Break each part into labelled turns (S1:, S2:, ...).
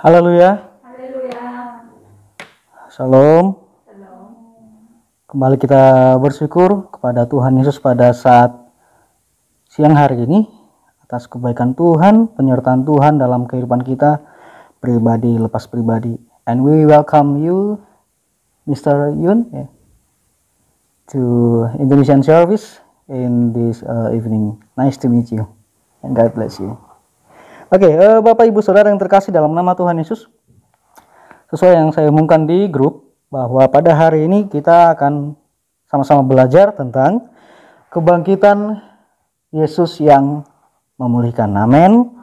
S1: Haleluya.
S2: Haleluya.
S1: Shalom.
S2: Shalom.
S1: Kembali kita bersyukur kepada Tuhan Yesus pada saat siang hari ini atas kebaikan Tuhan, penyertaan Tuhan dalam kehidupan kita pribadi lepas pribadi. And we welcome you, Mr. Yun, to Indonesian service in this evening. Nice to meet you, and God bless you. Oke, Bapak Ibu Saudara yang terkasih dalam nama Tuhan Yesus, sesuai yang saya umumkan di grup bahwa pada hari ini kita akan sama-sama belajar tentang kebangkitan Yesus yang memulihkan. Amin.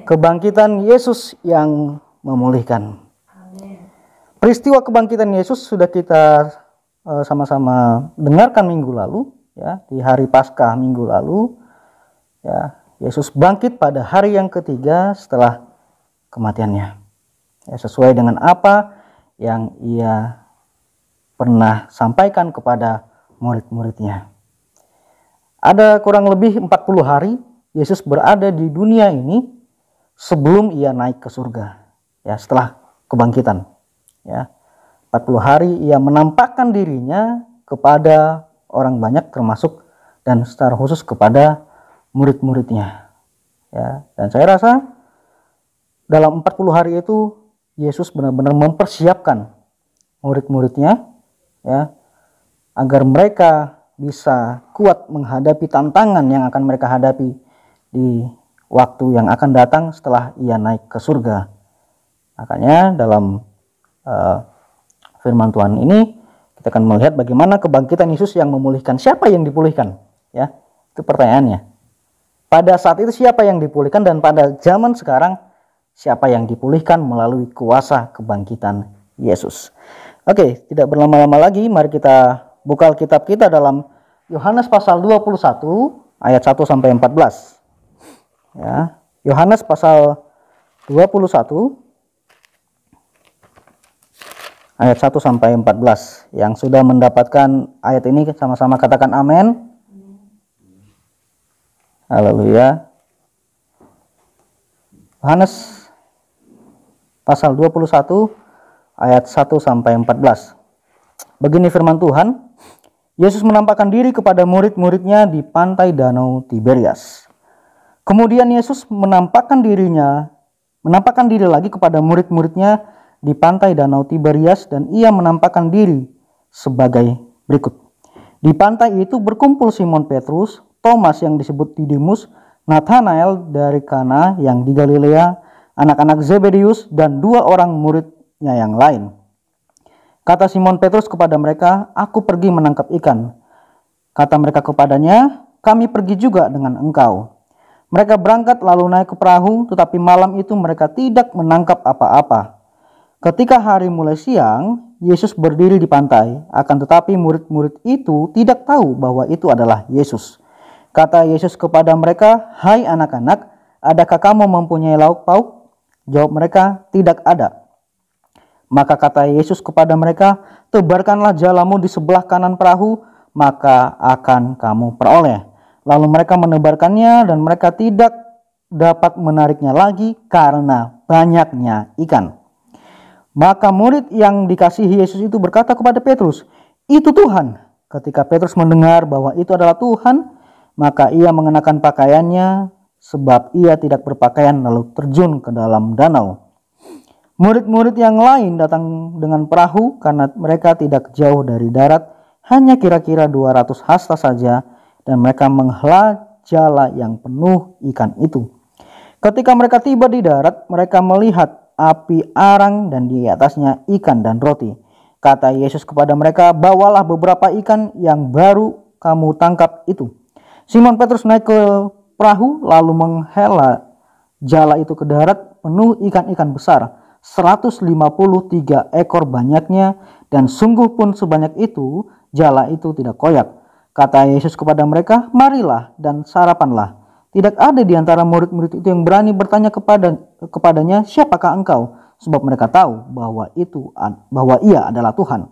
S1: Kebangkitan Yesus yang memulihkan.
S2: Amin.
S1: Peristiwa kebangkitan Yesus sudah kita sama-sama dengarkan minggu lalu, ya, di hari Paskah minggu lalu, ya. Yesus bangkit pada hari yang ketiga setelah kematiannya, ya, sesuai dengan apa yang ia pernah sampaikan kepada murid-muridnya. Ada kurang lebih 40 hari Yesus berada di dunia ini sebelum ia naik ke surga, ya, setelah kebangkitan, ya. 40 hari ia menampakkan dirinya kepada orang banyak, termasuk dan secara khusus kepada murid-muridnya, ya. Dan saya rasa dalam 40 hari itu Yesus benar-benar mempersiapkan murid-muridnya, ya, agar mereka bisa kuat menghadapi tantangan yang akan mereka hadapi di waktu yang akan datang setelah ia naik ke surga. Makanya dalam firman Tuhan ini kita akan melihat bagaimana kebangkitan Yesus yang memulihkan. Siapa yang dipulihkan? Ya, itu pertanyaannya. Pada saat itu siapa yang dipulihkan, dan pada zaman sekarang siapa yang dipulihkan melalui kuasa kebangkitan Yesus. Oke, tidak berlama-lama lagi, mari kita buka Alkitab kita dalam Yohanes pasal 21 ayat 1 sampai 14. Ya, Yohanes pasal 21 ayat 1 sampai 14. Yang sudah mendapatkan ayat ini sama-sama katakan amin. Haleluya. Yohanes pasal 21 ayat 1 sampai 14. Begini firman Tuhan, Yesus menampakkan diri kepada murid-muridnya di pantai Danau Tiberias. Kemudian Yesus menampakkan diri lagi kepada murid-muridnya di pantai Danau Tiberias, dan ia menampakkan diri sebagai berikut. Di pantai itu berkumpul Simon Petrus, Thomas yang disebut Didimus, Nathanael dari Kana yang di Galilea, anak-anak Zebedius, dan 2 orang muridnya yang lain. Kata Simon Petrus kepada mereka, "Aku pergi menangkap ikan." Kata mereka kepadanya, "Kami pergi juga dengan engkau." Mereka berangkat lalu naik ke perahu, tetapi malam itu mereka tidak menangkap apa-apa. Ketika hari mulai siang, Yesus berdiri di pantai, akan tetapi murid-murid itu tidak tahu bahwa itu adalah Yesus. Kata Yesus kepada mereka, "Hai anak-anak, adakah kamu mempunyai lauk pauk?" Jawab mereka, "Tidak ada." Maka kata Yesus kepada mereka, "Tebarkanlah jalamu di sebelah kanan perahu, maka akan kamu peroleh." Lalu mereka menebarkannya, dan mereka tidak dapat menariknya lagi karena banyaknya ikan. Maka murid yang dikasihi Yesus itu berkata kepada Petrus, "Itu Tuhan." Ketika Petrus mendengar bahwa itu adalah Tuhan, maka ia mengenakan pakaiannya, sebab ia tidak berpakaian, lalu terjun ke dalam danau. Murid-murid yang lain datang dengan perahu karena mereka tidak jauh dari darat, hanya kira-kira 200 hasta saja, dan mereka menghela jala yang penuh ikan itu. Ketika mereka tiba di darat, mereka melihat api arang dan di atasnya ikan dan roti. Kata Yesus kepada mereka, "Bawalah beberapa ikan yang baru kamu tangkap itu." Simon Petrus naik ke perahu lalu menghela jala itu ke darat penuh ikan-ikan besar, 153 ekor banyaknya, dan sungguh pun sebanyak itu jala itu tidak koyak. Kata Yesus kepada mereka, "Marilah dan sarapanlah." Tidak ada di antara murid-murid itu yang berani bertanya kepadanya, "Siapakah engkau?" Sebab mereka tahu bahwa ia adalah Tuhan.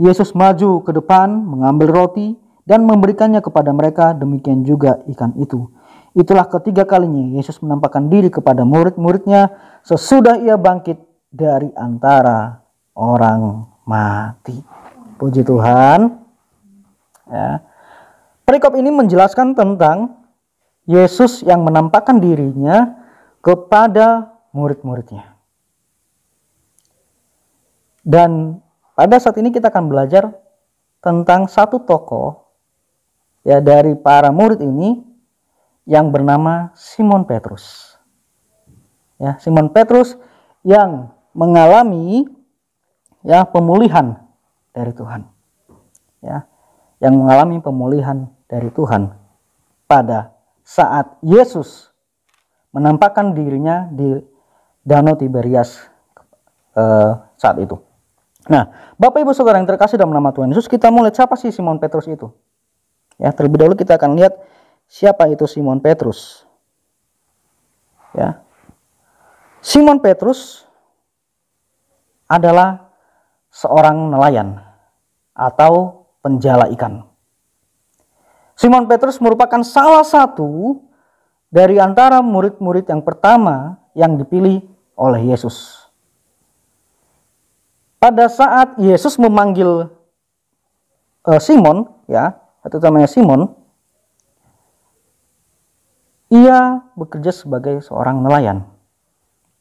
S1: Yesus maju ke depan, mengambil roti dan memberikannya kepada mereka, demikian juga ikan itu. Itulah ketiga kalinya Yesus menampakkan diri kepada murid-muridnya sesudah ia bangkit dari antara orang mati. Puji Tuhan. Ya. Perikop ini menjelaskan tentang Yesus yang menampakkan dirinya kepada murid-muridnya. Dan pada saat ini kita akan belajar tentang satu tokoh ya dari para murid ini yang bernama Simon Petrus. Ya, Simon Petrus yang mengalami ya pemulihan dari Tuhan. Ya, yang mengalami pemulihan dari Tuhan pada saat Yesus menampakkan dirinya di Danau Tiberias saat itu. Nah, Bapak Ibu Saudara yang terkasih dalam nama Tuhan Yesus, kita mau lihat siapa sih Simon Petrus itu. Ya, terlebih dahulu kita akan lihat siapa itu Simon Petrus. Ya. Simon Petrus adalah seorang nelayan atau penjala ikan. Simon Petrus merupakan salah satu dari antara murid-murid yang pertama yang dipilih oleh Yesus. Pada saat Yesus memanggil Simon, ya, atau namanya Simon, ia bekerja sebagai seorang nelayan,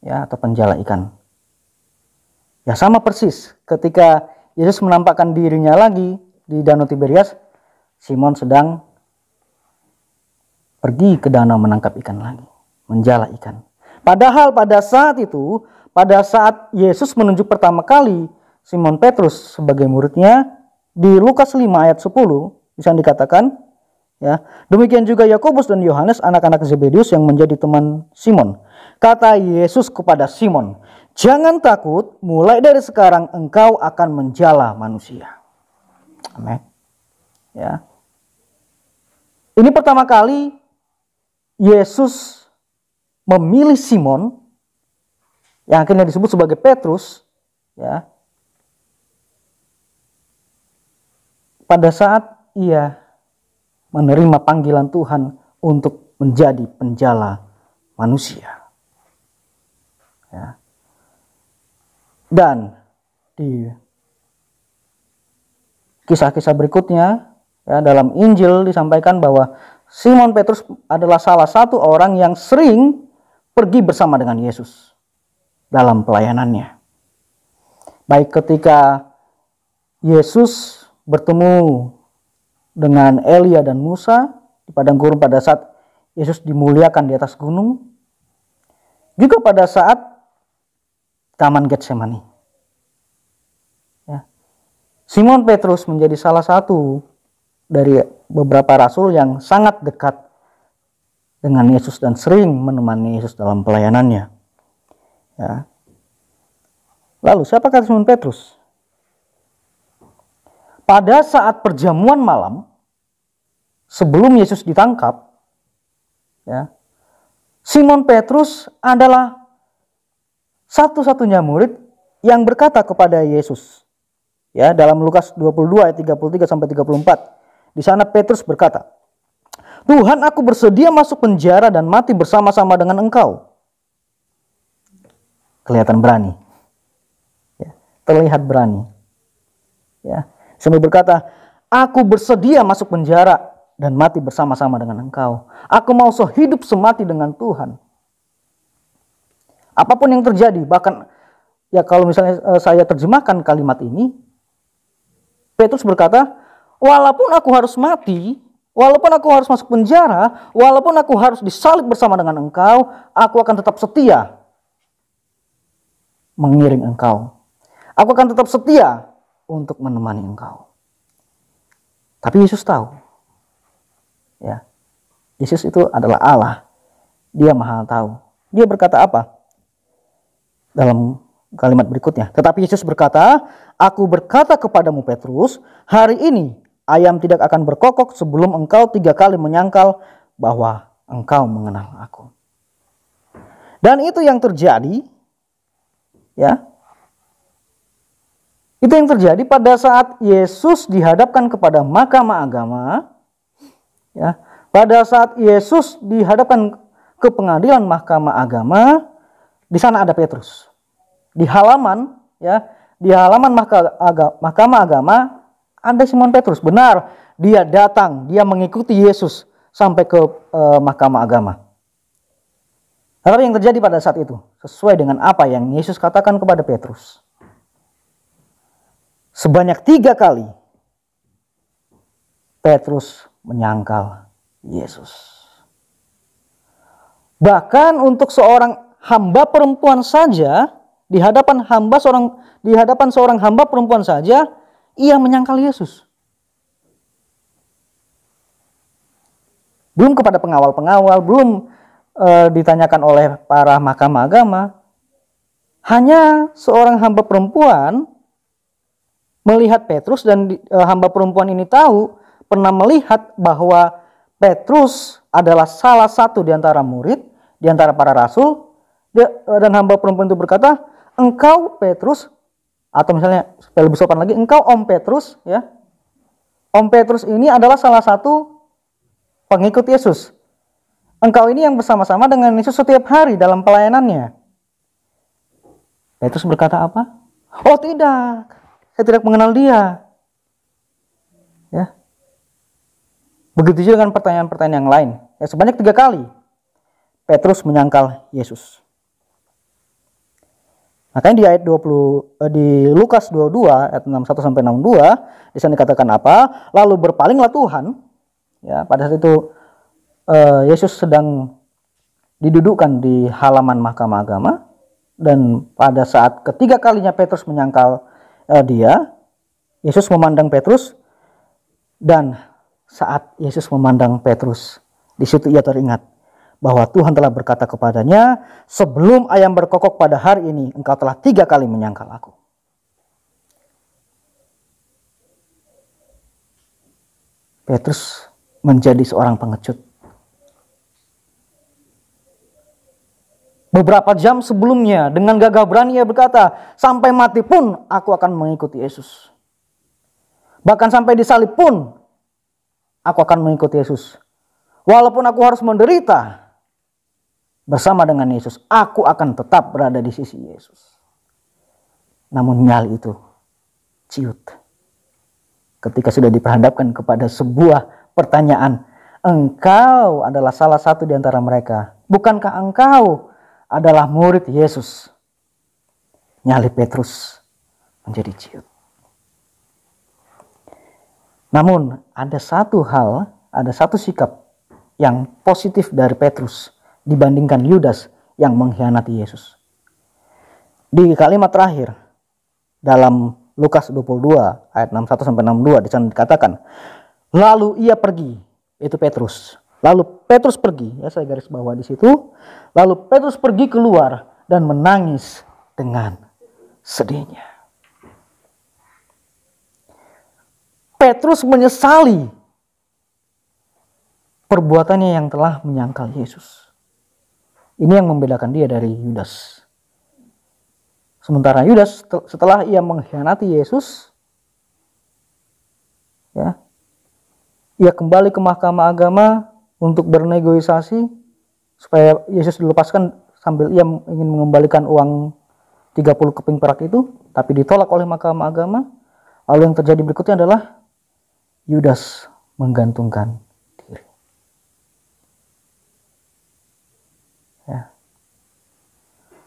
S1: ya, atau penjala ikan. Ya, sama persis ketika Yesus menampakkan dirinya lagi di Danau Tiberias, Simon sedang pergi ke danau menangkap ikan lagi, menjala ikan. Padahal pada saat itu, pada saat Yesus menunjuk pertama kali Simon Petrus sebagai muridnya, di Lukas 5 ayat 10 bisa dikatakan, ya, demikian juga Yakobus dan Yohanes anak-anak Zebedius yang menjadi teman Simon. Kata Yesus kepada Simon, jangan takut, mulai dari sekarang engkau akan menjala manusia. Amin. Ya. Ini pertama kali Yesus memilih Simon yang akhirnya disebut sebagai Petrus, ya, pada saat ia menerima panggilan Tuhan untuk menjadi penjala manusia. Ya. Dan di kisah-kisah berikutnya, ya, dalam Injil disampaikan bahwa Simon Petrus adalah salah satu orang yang sering pergi bersama dengan Yesus dalam pelayanannya. Baik ketika Yesus bertemu dengan Elia dan Musa di padang gurun pada saat Yesus dimuliakan di atas gunung, juga pada saat Taman Getsemani. Ya. Simon Petrus menjadi salah satu dari beberapa rasul yang sangat dekat dengan Yesus dan sering menemani Yesus dalam pelayanannya. Ya. Lalu siapakah Simon Petrus? Pada saat perjamuan malam, sebelum Yesus ditangkap, ya, Simon Petrus adalah satu-satunya murid yang berkata kepada Yesus. Ya, dalam Lukas 22 ayat 33 sampai 34. Di sana Petrus berkata, Tuhan, aku bersedia masuk penjara dan mati bersama-sama dengan engkau. Kelihatan berani. Ya, terlihat berani. Ya. Sambil berkata, aku bersedia masuk penjara dan mati bersama-sama dengan engkau. Aku mau sehidup semati dengan Tuhan. Apapun yang terjadi, bahkan ya kalau misalnya saya terjemahkan kalimat ini, Petrus berkata, walaupun aku harus mati, walaupun aku harus masuk penjara, walaupun aku harus disalib bersama dengan engkau, aku akan tetap setia mengiring engkau. Aku akan tetap setia untuk menemani engkau. Tapi Yesus tahu, ya, Yesus itu adalah Allah. Dia Maha tahu. Dia berkata apa? Dalam kalimat berikutnya. Tetapi Yesus berkata, aku berkata kepadamu Petrus, hari ini ayam tidak akan berkokok sebelum engkau 3 kali menyangkal bahwa engkau mengenal aku. Dan itu yang terjadi, ya. Itu yang terjadi pada saat Yesus dihadapkan kepada mahkamah agama, ya. Pada saat Yesus dihadapkan ke pengadilan mahkamah agama, di sana ada Petrus. Di halaman mahkamah agama ada Simon Petrus. Benar, dia datang, dia mengikuti Yesus sampai ke mahkamah agama. Tetapi yang terjadi pada saat itu sesuai dengan apa yang Yesus katakan kepada Petrus. Sebanyak 3 kali Petrus menyangkal Yesus. Bahkan untuk seorang hamba perempuan saja, di hadapan seorang hamba perempuan saja, ia menyangkal Yesus. Belum kepada pengawal-pengawal, belum ditanyakan oleh para mahkamah agama. Hanya seorang hamba perempuan melihat Petrus, dan hamba perempuan ini pernah melihat bahwa Petrus adalah salah satu di antara murid, di antara para rasul. Dan hamba perempuan itu berkata, engkau Petrus, atau misalnya supaya lebih sopan lagi, engkau Om Petrus, ya. Om Petrus ini adalah salah satu pengikut Yesus. Engkau ini yang bersama-sama dengan Yesus setiap hari dalam pelayanannya. Petrus berkata apa? Oh tidak, saya tidak mengenal dia. Ya. Begitu juga dengan pertanyaan-pertanyaan yang lain. Ya, sebanyak 3 kali Petrus menyangkal Yesus. Makanya di ayat 20 di Lukas 22 ayat 61 sampai 62 di sana dikatakan apa? Lalu berpalinglah Tuhan. Ya, pada saat itu Yesus sedang didudukkan di halaman mahkamah agama, dan pada saat ketiga kalinya Petrus menyangkal dia, Yesus memandang Petrus, dan saat Yesus memandang Petrus, di situ ia teringat bahwa Tuhan telah berkata kepadanya, sebelum ayam berkokok pada hari ini, engkau telah 3 kali menyangkal aku. Petrus menjadi seorang pengecut. Beberapa jam sebelumnya, dengan gagah berani ia berkata, sampai mati pun aku akan mengikuti Yesus. Bahkan sampai disalib pun aku akan mengikuti Yesus. Walaupun aku harus menderita bersama dengan Yesus, aku akan tetap berada di sisi Yesus. Namun nyali itu ciut ketika sudah diperhadapkan kepada sebuah pertanyaan. Engkau adalah salah satu di antara mereka. Bukankah engkau adalah murid Yesus? Nyali Petrus menjadi ciut. Namun ada satu sikap yang positif dari Petrus dibandingkan Yudas yang mengkhianati Yesus. Di kalimat terakhir dalam Lukas 22 ayat 61 sampai 62 di sana dikatakan, lalu ia pergi, itu Petrus. Lalu Petrus pergi, ya saya garis bawah di situ. Lalu Petrus pergi keluar dan menangis dengan sedihnya. Petrus menyesali perbuatannya yang telah menyangkal Yesus. Ini yang membedakan dia dari Yudas. Sementara Yudas setelah ia mengkhianati Yesus, ya, ia kembali ke mahkamah agama untuk bernegosiasi supaya Yesus dilepaskan, sambil ia ingin mengembalikan uang 30 keping perak itu, tapi ditolak oleh mahkamah agama. Lalu yang terjadi berikutnya adalah Yudas menggantungkan diri. Ya.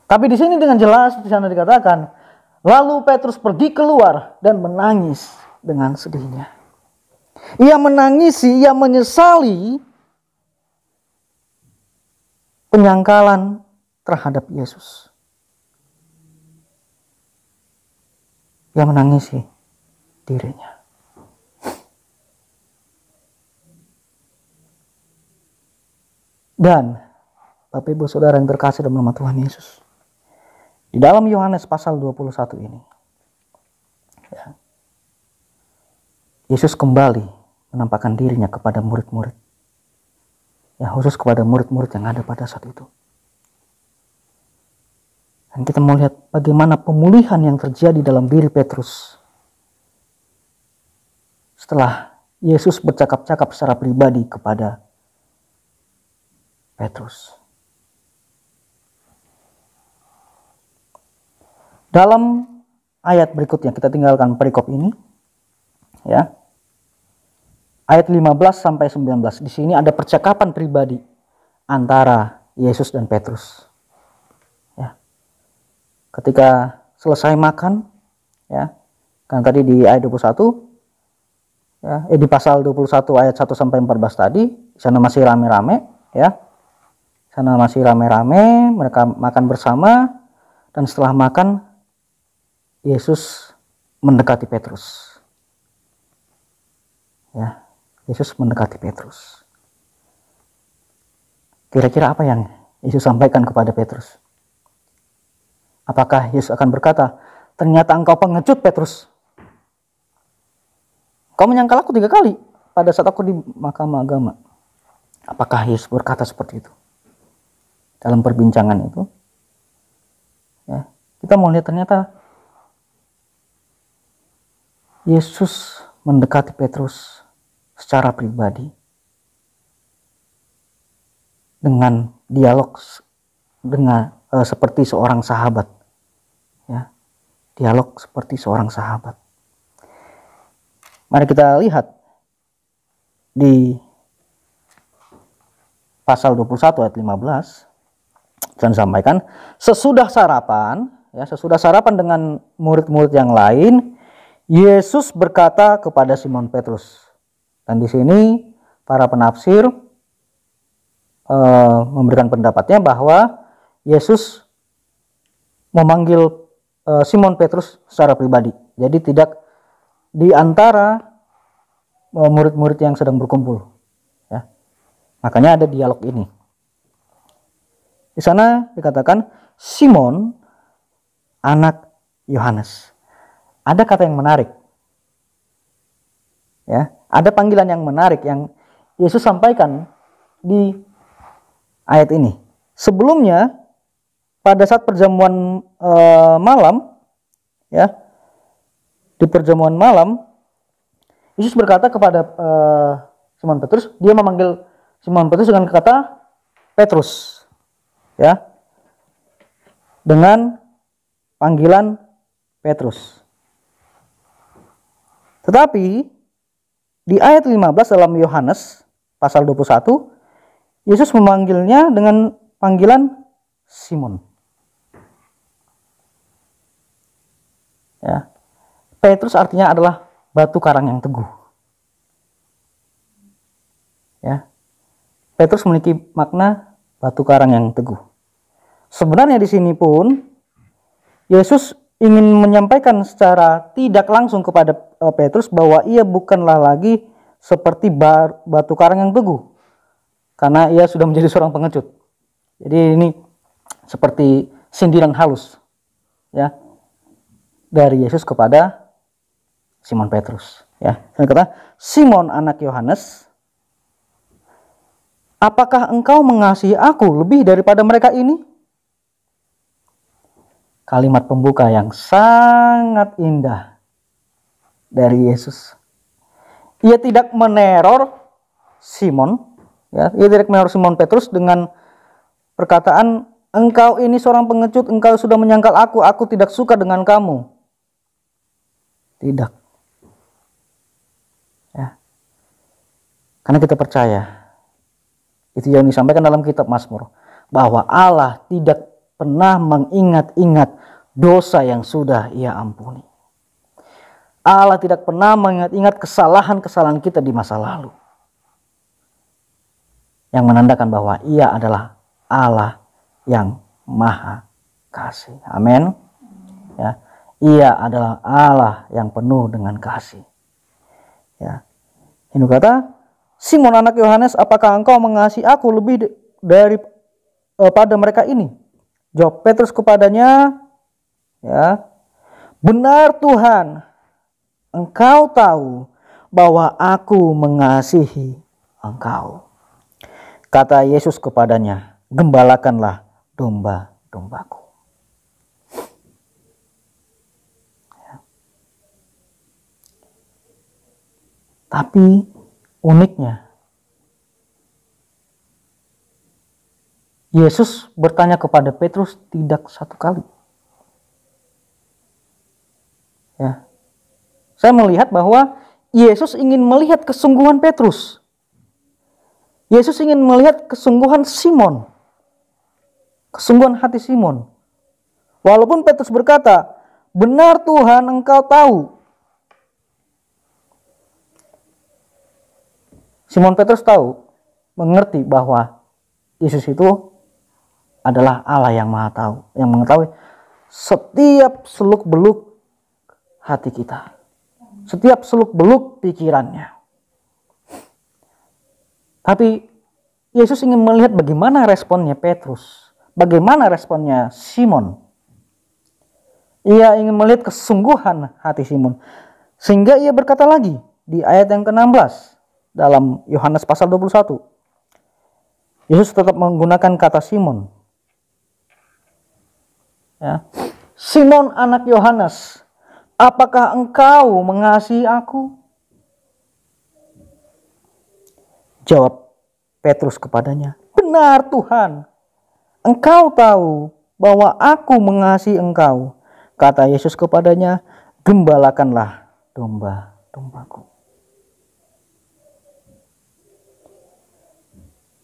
S1: Tapi di sini dengan jelas di sana dikatakan, lalu Petrus pergi keluar dan menangis dengan sedihnya. Ia menangisi, ia menyesali penyangkalan terhadap Yesus. Ia menangisi dirinya. Dan Bapak Ibu Saudara yang terkasih dalam nama Tuhan Yesus, di dalam Yohanes pasal 21 ini, ya, Yesus kembali menampakkan dirinya kepada murid-murid, ya, khusus kepada murid-murid yang ada pada saat itu. Dan kita melihat bagaimana pemulihan yang terjadi dalam diri Petrus setelah Yesus bercakap-cakap secara pribadi kepada Petrus. Dalam ayat berikutnya, kita tinggalkan perikop ini, ya. Ayat 15 sampai 19. Di sini ada percakapan pribadi antara Yesus dan Petrus. Ya. Ketika selesai makan, ya. Kan tadi di ayat 21, ya, di pasal 21 ayat 1 sampai 14 tadi, di sana masih rame-rame, ya. Di sana masih rame-rame, mereka makan bersama, dan setelah makan Yesus mendekati Petrus. Ya, Yesus mendekati Petrus. Kira-kira apa yang Yesus sampaikan kepada Petrus? Apakah Yesus akan berkata, ternyata engkau pengecut, Petrus. Kau menyangkal aku 3 kali pada saat aku di mahkamah agama. Apakah Yesus berkata seperti itu? Dalam perbincangan itu, ya, kita mau lihat ternyata Yesus mendekati Petrus secara pribadi dengan dialog dengan seperti seorang sahabat, ya, dialog seperti seorang sahabat. Mari kita lihat di pasal 21 ayat 15, dan sampaikan sesudah sarapan, ya, sesudah sarapan dengan murid-murid yang lain, Yesus berkata kepada Simon Petrus. Dan di sini para penafsir memberikan pendapatnya bahwa Yesus memanggil Simon Petrus secara pribadi. Jadi tidak di antara murid-murid yang sedang berkumpul. Ya. Makanya ada dialog ini. Di sana dikatakan Simon, anak Yohanes. Ada kata yang menarik, ya, ada panggilan yang menarik yang Yesus sampaikan di ayat ini. Sebelumnya, pada saat perjamuan malam, ya, di perjamuan malam, Yesus berkata kepada Simon Petrus, dia memanggil Simon Petrus dengan kata Petrus, ya, dengan panggilan Petrus. Tetapi di ayat 15 dalam Yohanes pasal 21, Yesus memanggilnya dengan panggilan Simon. Ya. Petrus artinya adalah batu karang yang teguh. Ya. Petrus memiliki makna batu karang yang teguh. Sebenarnya di sini pun Yesus ingin menyampaikan secara tidak langsung kepada Petrus bahwa ia bukanlah lagi seperti batu karang yang teguh, karena ia sudah menjadi seorang pengecut. Jadi ini seperti sindiran halus, ya, dari Yesus kepada Simon Petrus. Ya, dan kata Simon anak Yohanes, apakah engkau mengasihi aku lebih daripada mereka ini? Kalimat pembuka yang sangat indah dari Yesus. Ia tidak meneror Simon, ya, ia tidak meneror Simon Petrus dengan perkataan, engkau ini seorang pengecut, engkau sudah menyangkal aku tidak suka dengan kamu. Tidak. Ya. Karena kita percaya, itu yang disampaikan dalam kitab Mazmur, bahwa Allah tidak pernah mengingat-ingat dosa yang sudah ia ampuni. Allah tidak pernah mengingat-ingat kesalahan-kesalahan kita di masa lalu. Yang menandakan bahwa ia adalah Allah yang maha kasih. Amin. Ya. Ia adalah Allah yang penuh dengan kasih. Ya. Ini kata, Simon anak Yohanes, apakah engkau mengasihi aku lebih dari pada mereka ini? Jawab Petrus kepadanya, ya, benar Tuhan, engkau tahu bahwa aku mengasihi engkau. Kata Yesus kepadanya, gembalakanlah domba-dombaku. Ya. Tapi uniknya, Yesus bertanya kepada Petrus tidak satu kali. Ya. Saya melihat bahwa Yesus ingin melihat kesungguhan Petrus. Yesus ingin melihat kesungguhan Simon. Kesungguhan hati Simon. Walaupun Petrus berkata, "Benar Tuhan, Engkau tahu." Simon Petrus tahu, mengerti bahwa Yesus itu adalah Allah yang Maha Tahu, yang mengetahui setiap seluk-beluk hati kita, setiap seluk-beluk pikirannya. Tapi Yesus ingin melihat bagaimana responnya Petrus, bagaimana responnya Simon. Ia ingin melihat kesungguhan hati Simon, sehingga ia berkata lagi di ayat yang ke-16 dalam Yohanes pasal 21. Yesus tetap menggunakan kata Simon. Ya. "Simon anak Yohanes, apakah engkau mengasihi aku?" Jawab Petrus kepadanya, "Benar Tuhan, Engkau tahu bahwa aku mengasihi Engkau." Kata Yesus kepadanya, "Gembalakanlah domba-dombaku."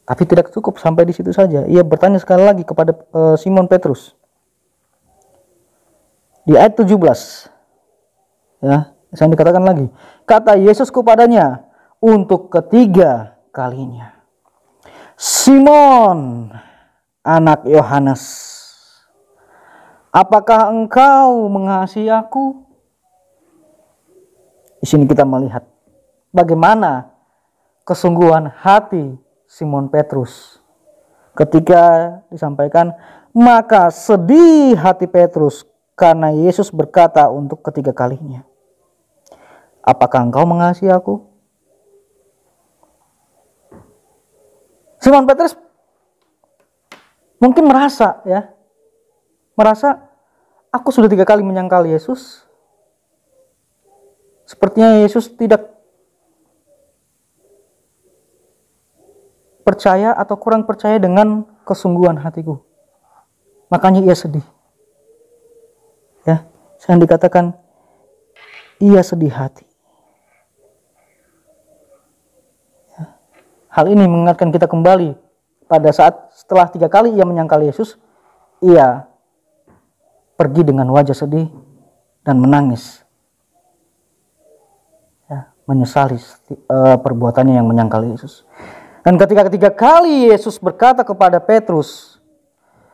S1: Tapi tidak cukup sampai di situ saja. Ia bertanya sekali lagi kepada Simon Petrus. Di ayat 17. Ya, saya dikatakan lagi. Kata Yesus kepadanya untuk ketiga kalinya, "Simon, anak Yohanes, apakah engkau mengasihi aku?" Di sini kita melihat bagaimana kesungguhan hati Simon Petrus ketika disampaikan, "Maka sedih hati Petrus karena Yesus berkata untuk ketiga kalinya, 'Apakah engkau mengasihi aku?'" Simon Petrus mungkin merasa, aku sudah 3 kali menyangkal Yesus. Sepertinya Yesus tidak percaya atau kurang percaya dengan kesungguhan hatiku. Makanya ia sedih. Ya, saya dikatakan ia sedih hati. Ya. Hal ini mengingatkan kita kembali pada saat setelah 3 kali ia menyangkal Yesus, ia pergi dengan wajah sedih dan menangis. Ya, menyesali perbuatannya yang menyangkal Yesus. Dan ketika 3 kali Yesus berkata kepada Petrus,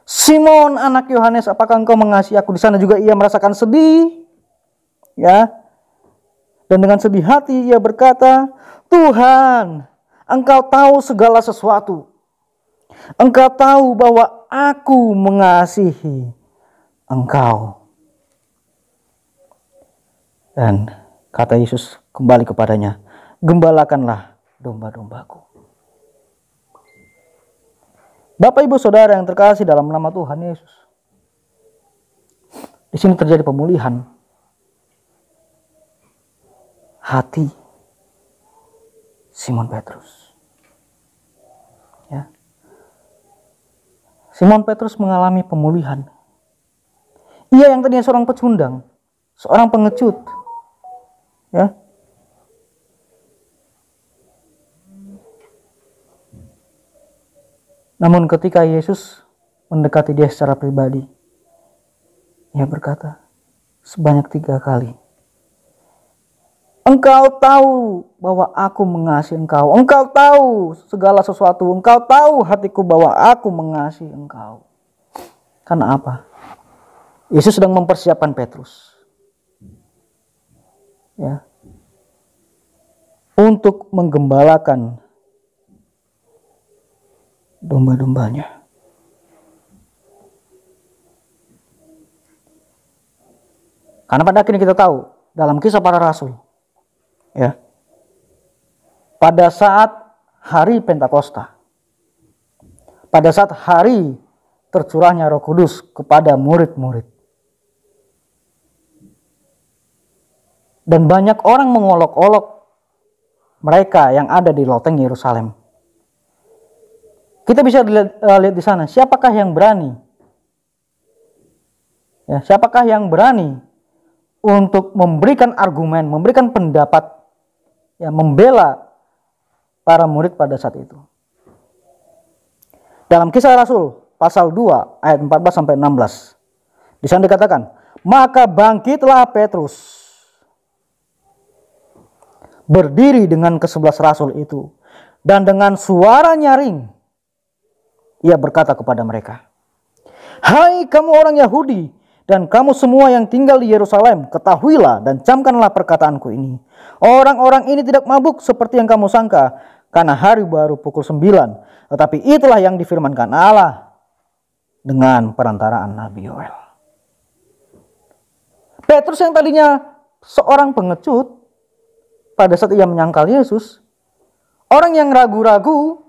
S1: "Simon anak Yohanes, apakah engkau mengasihi aku?" Di sana juga ia merasakan sedih. Ya. Dan dengan sedih hati ia berkata, "Tuhan, Engkau tahu segala sesuatu. Engkau tahu bahwa aku mengasihi Engkau." Dan kata Yesus kembali kepadanya, "Gembalakanlah domba-dombaku." Bapak Ibu Saudara yang terkasih dalam nama Tuhan Yesus, di sini terjadi pemulihan hati Simon Petrus. Ya. Simon Petrus mengalami pemulihan. Ia yang tadinya seorang pecundang, seorang pengecut, ya. Namun ketika Yesus mendekati dia secara pribadi, ia berkata sebanyak 3 kali, "Engkau tahu bahwa aku mengasihi engkau. Engkau tahu segala sesuatu. Engkau tahu hatiku bahwa aku mengasihi engkau." Karena apa? Yesus sedang mempersiapkan Petrus, ya, untuk menggembalakan domba-dombanya. Karena pada akhirnya kita tahu dalam Kisah Para Rasul, ya, pada saat hari Pentakosta, pada saat hari tercurahnya Roh Kudus kepada murid-murid, dan banyak orang mengolok-olok mereka yang ada di loteng Yerusalem. Kita bisa lihat di sana, siapakah yang berani? Ya, siapakah yang berani untuk memberikan argumen, memberikan pendapat, ya, membela para murid pada saat itu? Dalam Kisah Rasul pasal 2 ayat 14 sampai 16. Di sana dikatakan, maka bangkitlah Petrus, berdiri dengan ke-11 rasul itu, dan dengan suara nyaring ia berkata kepada mereka, hai kamu orang Yahudi dan kamu semua yang tinggal di Yerusalem, ketahuilah dan camkanlah perkataanku ini. Orang-orang ini tidak mabuk seperti yang kamu sangka, karena hari baru pukul 9. Tetapi itulah yang difirmankan Allah dengan perantaraan Nabi Yoel. Petrus yang tadinya seorang pengecut, pada saat ia menyangkal Yesus, orang yang ragu-ragu,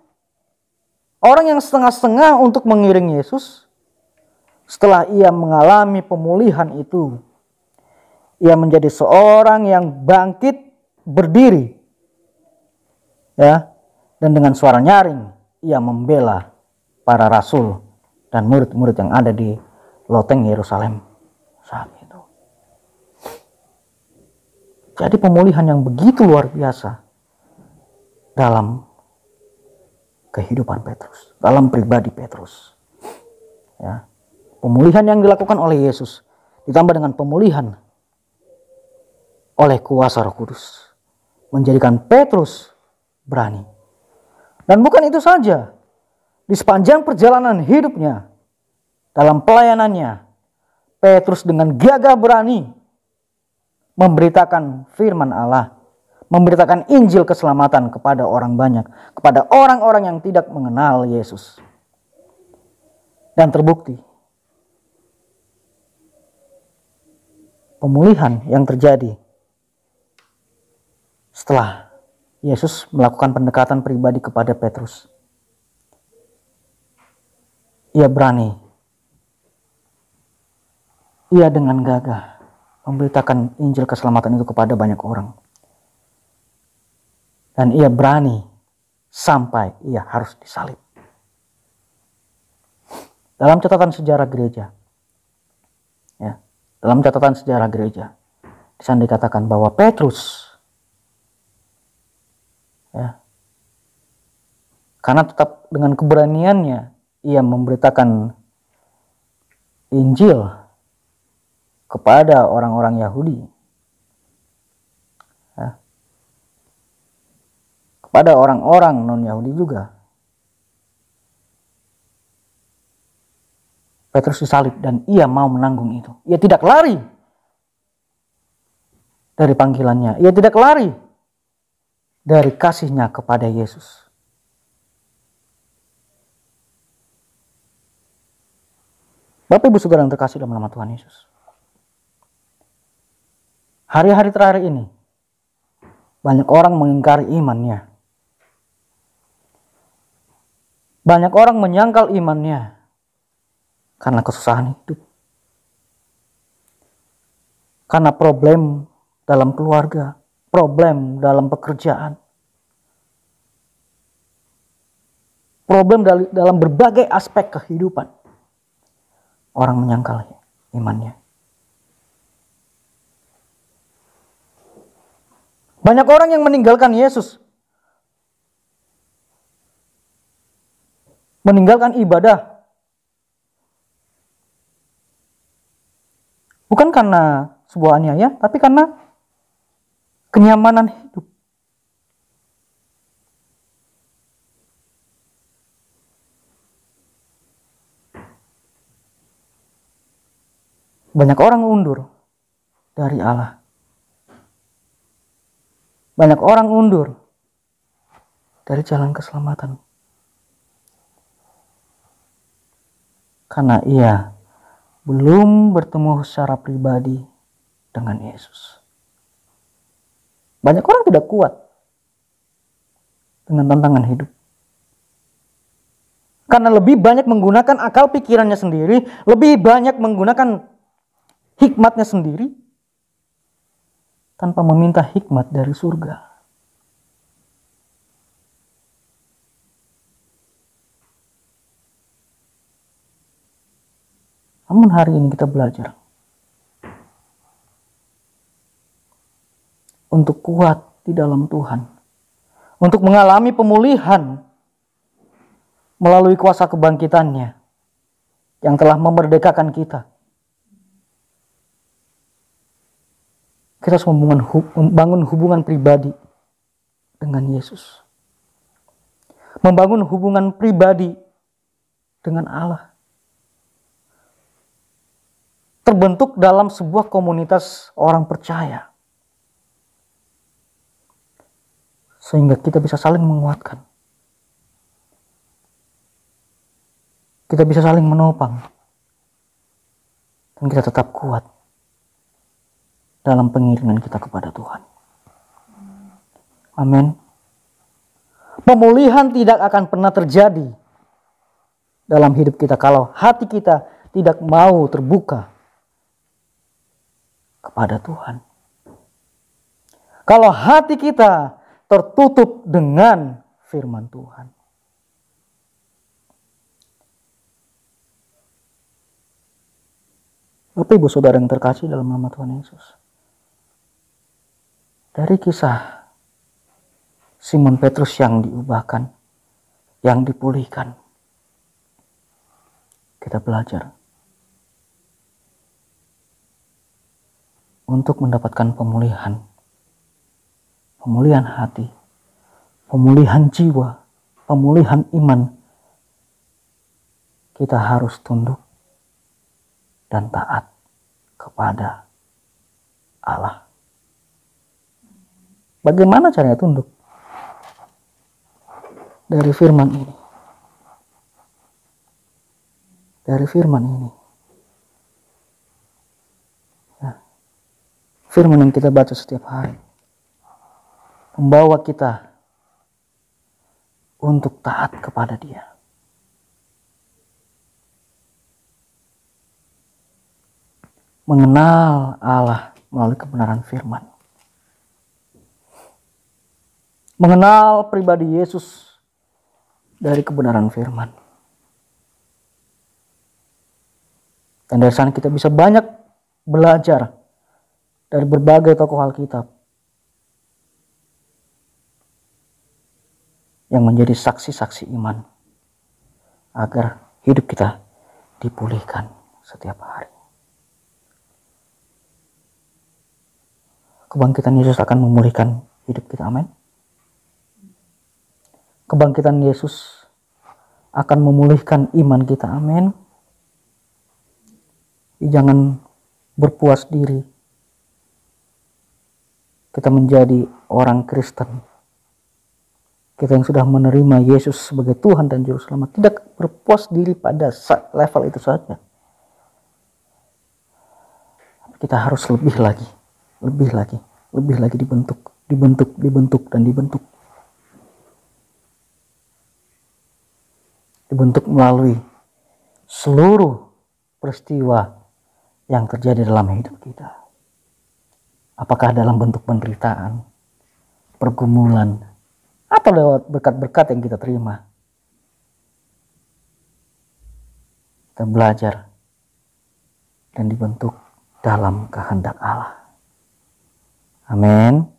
S1: orang yang setengah-setengah untuk mengiring Yesus, setelah ia mengalami pemulihan itu, ia menjadi seorang yang bangkit berdiri, ya, dan dengan suara nyaring ia membela para rasul dan murid-murid yang ada di loteng Yerusalem saat itu. Jadi pemulihan yang begitu luar biasa dalam kehidupan Petrus, dalam pribadi Petrus. Ya. Pemulihan yang dilakukan oleh Yesus ditambah dengan pemulihan oleh kuasa Roh Kudus menjadikan Petrus berani. Dan bukan itu saja, di sepanjang perjalanan hidupnya, dalam pelayanannya, Petrus dengan gagah berani memberitakan firman Allah, memberitakan Injil keselamatan kepada orang banyak, kepada orang-orang yang tidak mengenal Yesus. Dan terbukti, pemulihan yang terjadi setelah Yesus melakukan pendekatan pribadi kepada Petrus. Ia berani, ia dengan gagah memberitakan Injil keselamatan itu kepada banyak orang. Dan ia berani sampai ia harus disalib. Dalam catatan sejarah gereja, ya, dalam catatan sejarah gereja, di sana dikatakan bahwa Petrus, ya, karena tetap dengan keberaniannya ia memberitakan Injil kepada orang-orang Yahudi, ya, kepada orang-orang non-Yahudi juga. Petrus disalib dan ia mau menanggung itu. Ia tidak lari dari panggilannya. Ia tidak lari dari kasihnya kepada Yesus. Bapak Ibu Saudara yang terkasih dalam nama Tuhan Yesus, hari-hari terakhir ini banyak orang mengingkari imannya. Banyak orang menyangkal imannya karena kesusahan hidup, karena problem dalam keluarga, problem dalam pekerjaan, problem dalam berbagai aspek kehidupan. Orang menyangkal imannya. Banyak orang yang meninggalkan Yesus, meninggalkan ibadah, bukan karena sebuah aniaya, tapi karena kenyamanan hidup. Banyak orang undur dari Allah. Banyak orang undur dari jalan keselamatan. Karena ia belum bertemu secara pribadi dengan Yesus. Banyak orang tidak kuat dengan tantangan hidup. Karena lebih banyak menggunakan akal pikirannya sendiri, lebih banyak menggunakan hikmatnya sendiri, tanpa meminta hikmat dari surga. Namun hari ini kita belajar untuk kuat di dalam Tuhan, untuk mengalami pemulihan melalui kuasa kebangkitannya yang telah memerdekakan kita. Kita harus membangun hubungan pribadi dengan Yesus. Membangun hubungan pribadi dengan Allah. Terbentuk dalam sebuah komunitas orang percaya. Sehingga kita bisa saling menguatkan. Kita bisa saling menopang. Dan kita tetap kuat dalam pengiringan kita kepada Tuhan. Amin. Pemulihan tidak akan pernah terjadi dalam hidup kita kalau hati kita tidak mau terbuka kepada Tuhan. Kalau hati kita tertutup dengan firman Tuhan. Bapak Ibu Saudara yang terkasih dalam nama Tuhan Yesus. Dari kisah Simon Petrus yang diubahkan, yang dipulihkan, kita belajar untuk mendapatkan pemulihan hati, pemulihan jiwa, pemulihan iman. Kita harus tunduk dan taat kepada Allah. Bagaimana caranya tunduk? Dari firman ini. Dari firman ini. Ya. Firman yang kita baca setiap hari membawa kita untuk taat kepada Dia. Mengenal Allah melalui kebenaran firman. Mengenal pribadi Yesus dari kebenaran firman. Dan dari sana kita bisa banyak belajar dari berbagai tokoh Alkitab yang menjadi saksi-saksi iman agar hidup kita dipulihkan setiap hari. Kebangkitan Yesus akan memulihkan hidup kita, amin. Kebangkitan Yesus akan memulihkan iman kita, amin. Jangan berpuas diri kita menjadi orang Kristen. Kita yang sudah menerima Yesus sebagai Tuhan dan Juru Selamat tidak berpuas diri pada level itu saja. Kita harus lebih lagi dibentuk dan dibentuk. Dibentuk melalui seluruh peristiwa yang terjadi dalam hidup kita. Apakah dalam bentuk penderitaan, pergumulan, atau lewat berkat-berkat yang kita terima. Kita belajar dan dibentuk dalam kehendak Allah. Amin.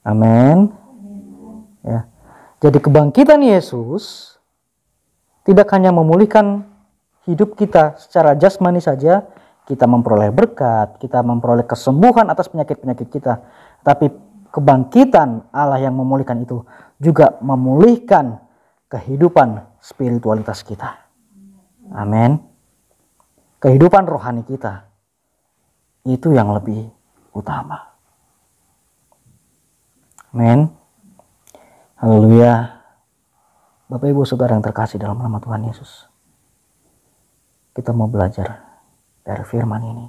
S1: Amin. Ya. Jadi kebangkitan Yesus tidak hanya memulihkan hidup kita secara jasmani saja, kita memperoleh berkat, kita memperoleh kesembuhan atas penyakit-penyakit kita. Tapi kebangkitan Allah yang memulihkan itu juga memulihkan kehidupan spiritualitas kita. Amin. Kehidupan rohani kita. Itu yang lebih utama. Amin. Haleluya. Bapak Ibu Saudara yang terkasih dalam nama Tuhan Yesus. Kita mau belajar dari firman ini.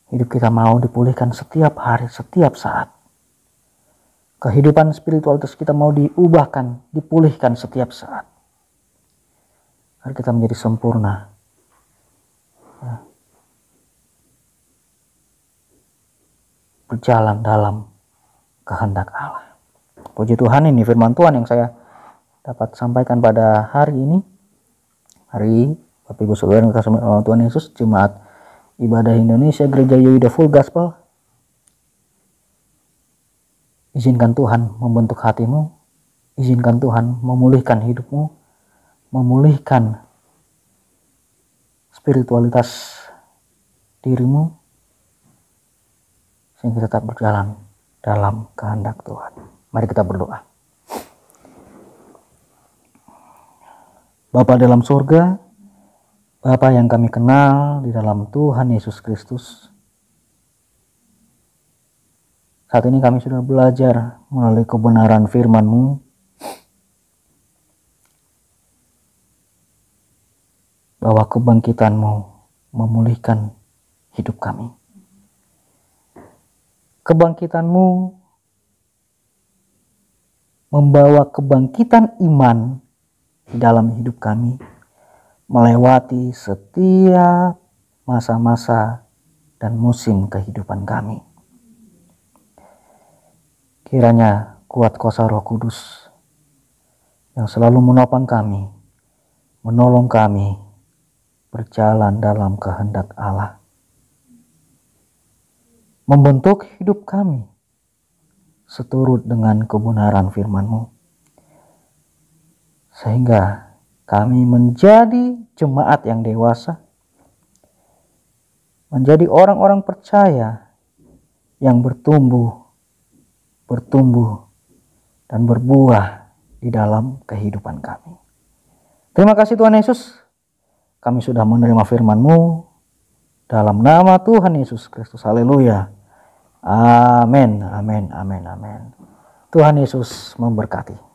S1: Hidup kita mau dipulihkan setiap hari, setiap saat. Kehidupan spiritualitas kita mau diubahkan, dipulihkan setiap saat. Agar kita menjadi sempurna. Ya. Berjalan dalam kehendak Allah. Puji Tuhan, ini firman Tuhan yang saya dapat sampaikan pada hari ini. Hari Bapak Ibu Saudara yang dikasihi oleh Tuhan Yesus, Jemaat Ibadah Indonesia Gereja Yoyuda Full Gospel, izinkan Tuhan membentuk hatimu, izinkan Tuhan memulihkan hidupmu, memulihkan spiritualitas dirimu, sehingga tetap berjalan dalam kehendak Tuhan. Mari kita berdoa. Bapa dalam surga, Bapa yang kami kenal di dalam Tuhan Yesus Kristus, saat ini kami sudah belajar melalui kebenaran firman-Mu bahwa kebangkitan-Mu memulihkan hidup kami. Kebangkitan-Mu membawa kebangkitan iman di dalam hidup kami, melewati setiap masa-masa dan musim kehidupan kami. Kiranya kuat kuasa Roh Kudus yang selalu menopang kami, menolong kami berjalan dalam kehendak Allah, membentuk hidup kami seturut dengan kebenaran firman-Mu, sehingga kami menjadi jemaat yang dewasa, menjadi orang-orang percaya yang bertumbuh dan berbuah di dalam kehidupan kami. Terima kasih Tuhan Yesus, kami sudah menerima firman-Mu dalam nama Tuhan Yesus Kristus. Haleluya. Amin, amin, amin, amin. Tuhan Yesus memberkati.